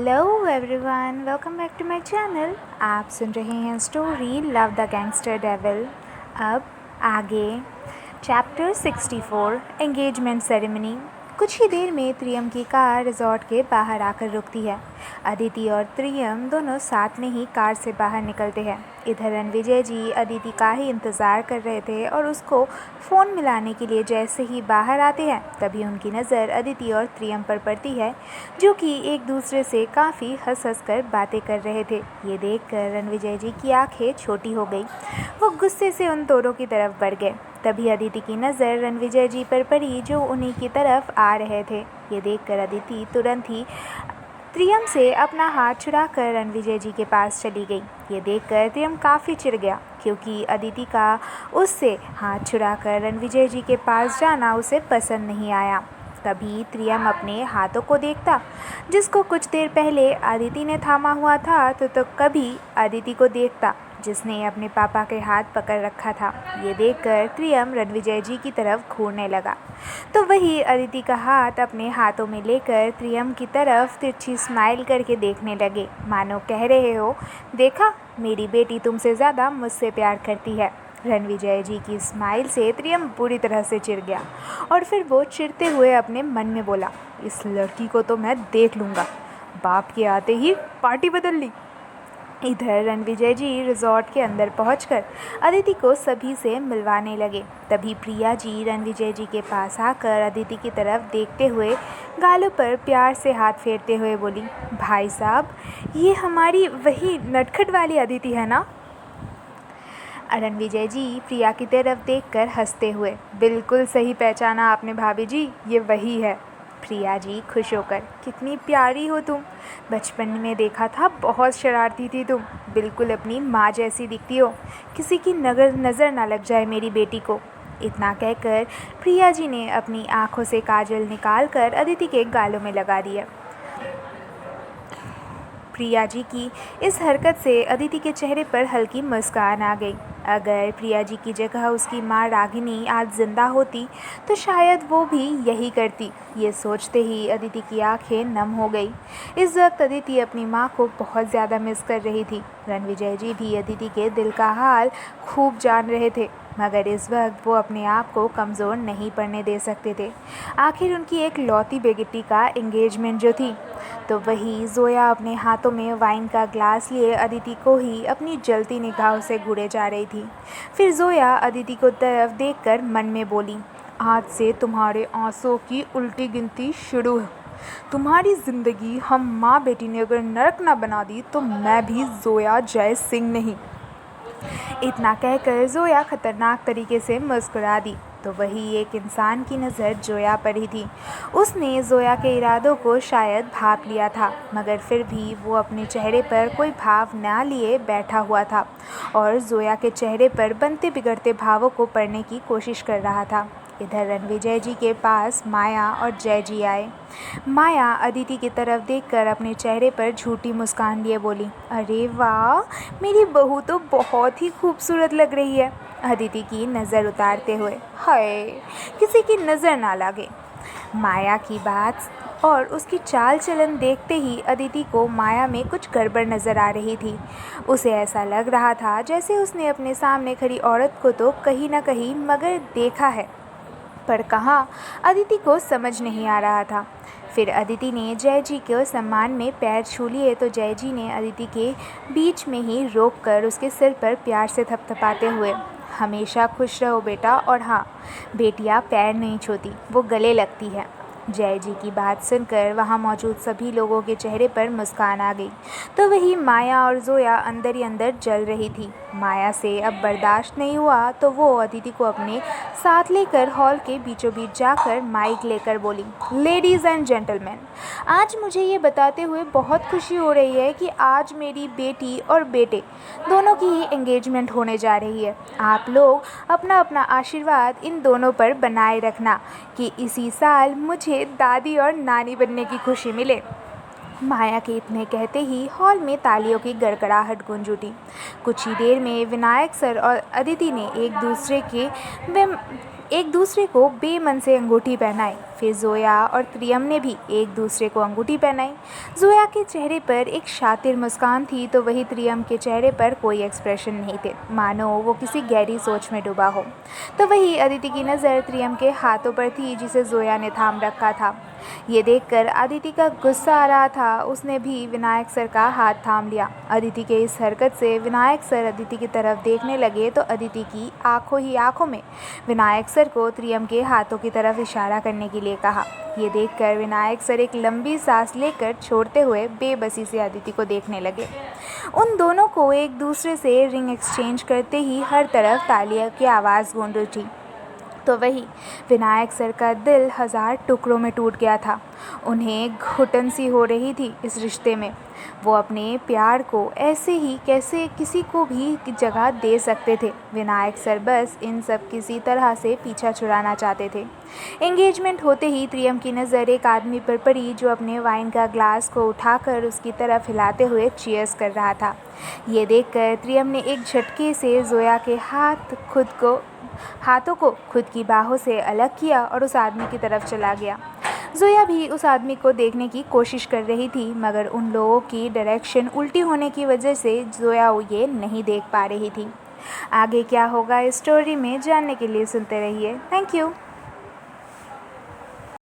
Hello everyone, welcome back to my channel. आप सुन रहे हैं story love the gangster devil. अब आगे चैप्टर 64 एंगेजमेंट सेरेमनी। कुछ ही देर में त्रियम की कार रिजॉर्ट के बाहर आकर रुकती है। अदिति और त्रियम दोनों साथ में ही कार से बाहर निकलते हैं। इधर रणविजय जी अदिति का ही इंतज़ार कर रहे थे और उसको फ़ोन मिलाने के लिए जैसे ही बाहर आते हैं तभी उनकी नज़र अदिति और त्रियम पर पड़ती है, जो कि एक दूसरे से काफ़ी हंस कर बातें कर रहे थे। ये देखकर रणविजय जी की आंखें छोटी हो गई। वो गुस्से से उन दोनों की तरफ बढ़ गए। तभी अदिति की नज़र रणविजय जी पर पड़ी, जो उन्हीं की तरफ आ रहे थे। ये देखकर अदिति तुरंत ही त्रियम से अपना हाथ छुड़ाकर रणविजय जी के पास चली गई। ये देखकर त्रियम काफ़ी चिढ़ गया, क्योंकि अदिति का उससे हाथ छुड़ाकर रणविजय जी के पास जाना उसे पसंद नहीं आया। तभी त्रियम अपने हाथों को देखता, जिसको कुछ देर पहले अदिति ने थामा हुआ था, तो कभी अदिति को देखता, जिसने अपने पापा के हाथ पकड़ रखा था। ये देखकर त्रियम रणविजय जी की तरफ घूरने लगा, तो वही अदिति का हाथ अपने हाथों में लेकर त्रियम की तरफ तिरछी स्माइल करके देखने लगे, मानो कह रहे हो, देखा, मेरी बेटी तुमसे ज़्यादा मुझसे प्यार करती है। रणविजय जी की स्माइल से त्रियम बुरी तरह से चिढ़ गया और फिर वो चिढ़ते हुए अपने मन में बोला, इस लड़की को तो मैं देख लूँगा। बाप के आते ही पार्टी बदल ली। इधर रणविजय जी रिजॉर्ट के अंदर पहुंचकर अदिति को सभी से मिलवाने लगे। तभी प्रिया जी रणविजय जी के पास आकर अदिति की तरफ देखते हुए गालों पर प्यार से हाथ फेरते हुए बोली, भाई साहब, ये हमारी वही नटखट वाली अदिति है ना? रणविजय जी प्रिया की तरफ देखकर हंसते हुए, बिल्कुल सही पहचाना आपने भाभी जी, ये वही है। प्रिया जी खुश होकर, कितनी प्यारी हो तुम, बचपन में देखा था बहुत शरारती थी तुम, बिल्कुल अपनी माँ जैसी दिखती हो, किसी की नज़र ना लग जाए मेरी बेटी को। इतना कहकर प्रिया जी ने अपनी आंखों से काजल निकालकर अदिति के गालों में लगा दिया। प्रिया जी की इस हरकत से अदिति के चेहरे पर हल्की मुस्कान आ गई। अगर प्रिया जी की जगह उसकी माँ रागिनी आज जिंदा होती तो शायद वो भी यही करती। ये सोचते ही अदिति की आंखें नम हो गई। इस वक्त अदिति अपनी माँ को बहुत ज़्यादा मिस कर रही थी। रणविजय जी भी अदिति के दिल का हाल खूब जान रहे थे, मगर इस वक्त वो अपने आप को कमज़ोर नहीं पड़ने दे सकते थे। आखिर उनकी एक लौती बेटी का एंगेजमेंट जो थी। तो वही जोया अपने हाथों में वाइन का ग्लास लिए अदिति को ही अपनी जलती निगाहों से घूरे जा रही थी। फिर जोया अदिति को तरफ देखकर मन में बोली, आज से तुम्हारे आंसुओं की उल्टी गिनती शुरू है। तुम्हारी ज़िंदगी हम माँ बेटी ने अगर नरक ना बना दी तो मैं भी जोया जय सिंह नहीं। इतना कहकर जोया खतरनाक तरीके से मुस्कुरा दी। तो वही एक इंसान की नज़र जोया पर ही थी। उसने जोया के इरादों को शायद भांप लिया था, मगर फिर भी वो अपने चेहरे पर कोई भाव ना लिए बैठा हुआ था और जोया के चेहरे पर बनते बिगड़ते भावों को पढ़ने की कोशिश कर रहा था। इधर रणविजय जी के पास माया और जय जी आए। माया अदिति की तरफ देखकर अपने चेहरे पर झूठी मुस्कान लिए बोली, अरे वाह, मेरी बहू तो बहुत ही खूबसूरत लग रही है। अदिति की नज़र उतारते हुए, हाय, किसी की नज़र ना लगे। माया की बात और उसकी चाल चलन देखते ही अदिति को माया में कुछ गड़बड़ नज़र आ रही थी। उसे ऐसा लग रहा था जैसे उसने अपने सामने खड़ी औरत को तो कहीं ना कहीं मगर देखा है, पर कहाँ, अदिति को समझ नहीं आ रहा था। फिर अदिति ने जय जी के सम्मान में पैर छू लिए तो जय जी ने अदिति के बीच में ही रोककर उसके सिर पर प्यार से थपथपाते हुए, हमेशा खुश रहो बेटा, और हाँ, बेटियां पैर नहीं छूती, वो गले लगती है। जय जी की बात सुनकर वहाँ मौजूद सभी लोगों के चेहरे पर मुस्कान आ गई। तो वही माया और जोया अंदर ही अंदर जल रही थी। माया से अब बर्दाश्त नहीं हुआ तो वो अदिति को अपने साथ लेकर हॉल के बीचों बीच जाकर माइक लेकर बोली, लेडीज़ एंड जेंटलमैन, आज मुझे ये बताते हुए बहुत खुशी हो रही है कि आज मेरी बेटी और बेटे दोनों की ही एंगेजमेंट होने जा रही है। आप लोग अपना अपना आशीर्वाद इन दोनों पर बनाए रखना कि इसी साल मुझे दादी और नानी बनने की खुशी मिले। माया के इतने कहते ही हॉल में तालियों की गड़गड़ाहट गूंज उठी। कुछ ही देर में विनायक सर और अदिति ने एक दूसरे के एक दूसरे को बेमन से अंगूठी पहनाई। फिर जोया और प्रियम ने भी एक दूसरे को अंगूठी पहनाई। जोया के चेहरे पर एक शातिर मुस्कान थी तो वही प्रियम के चेहरे पर कोई एक्सप्रेशन नहीं थे, मानो वो किसी गहरी सोच में डूबा हो। तो वही अदिति की नज़र प्रियम के हाथों पर थी जिसे जोया ने थाम रखा था। ये देखकर अदिति का गुस्सा आ रहा था। उसने भी विनायक सर का हाथ थाम लिया। अदिति के इस हरकत से विनायक सर अदिति की तरफ देखने लगे तो अदिति की आंखों ही आंखों में विनायक सर को प्रियम के हाथों की तरफ इशारा करने के लिए कहा। ये देखकर विनायक सर एक लंबी सांस लेकर छोड़ते हुए बेबसी से अदिति को देखने लगे। उन दोनों को एक दूसरे से रिंग एक्सचेंज करते ही हर तरफ तालियों की आवाज़ गूंज उठी। तो वही विनायक सर का दिल हज़ार टुकड़ों में टूट गया था। उन्हें घुटन सी हो रही थी इस रिश्ते में। वो अपने प्यार को ऐसे ही कैसे किसी को भी जगह दे सकते थे। विनायक सर बस इन सब किसी तरह से पीछा छुड़ाना चाहते थे। एंगेजमेंट होते ही प्रियम की नज़र एक आदमी पर पड़ी जो अपने वाइन का ग्लास को उठाकर उसकी तरफ हिलाते हुए चीयर्स कर रहा था। ये देखकर प्रियम ने एक झटके से जोया के हाथों को खुद की बाहों से अलग किया और उस आदमी की तरफ चला गया। जोया भी उस आदमी को देखने की कोशिश कर रही थी, मगर उन लोगों की डायरेक्शन उल्टी होने की वजह से जोया ये नहीं देख पा रही थी। आगे क्या होगा इस स्टोरी में जानने के लिए सुनते रहिए। Thank you.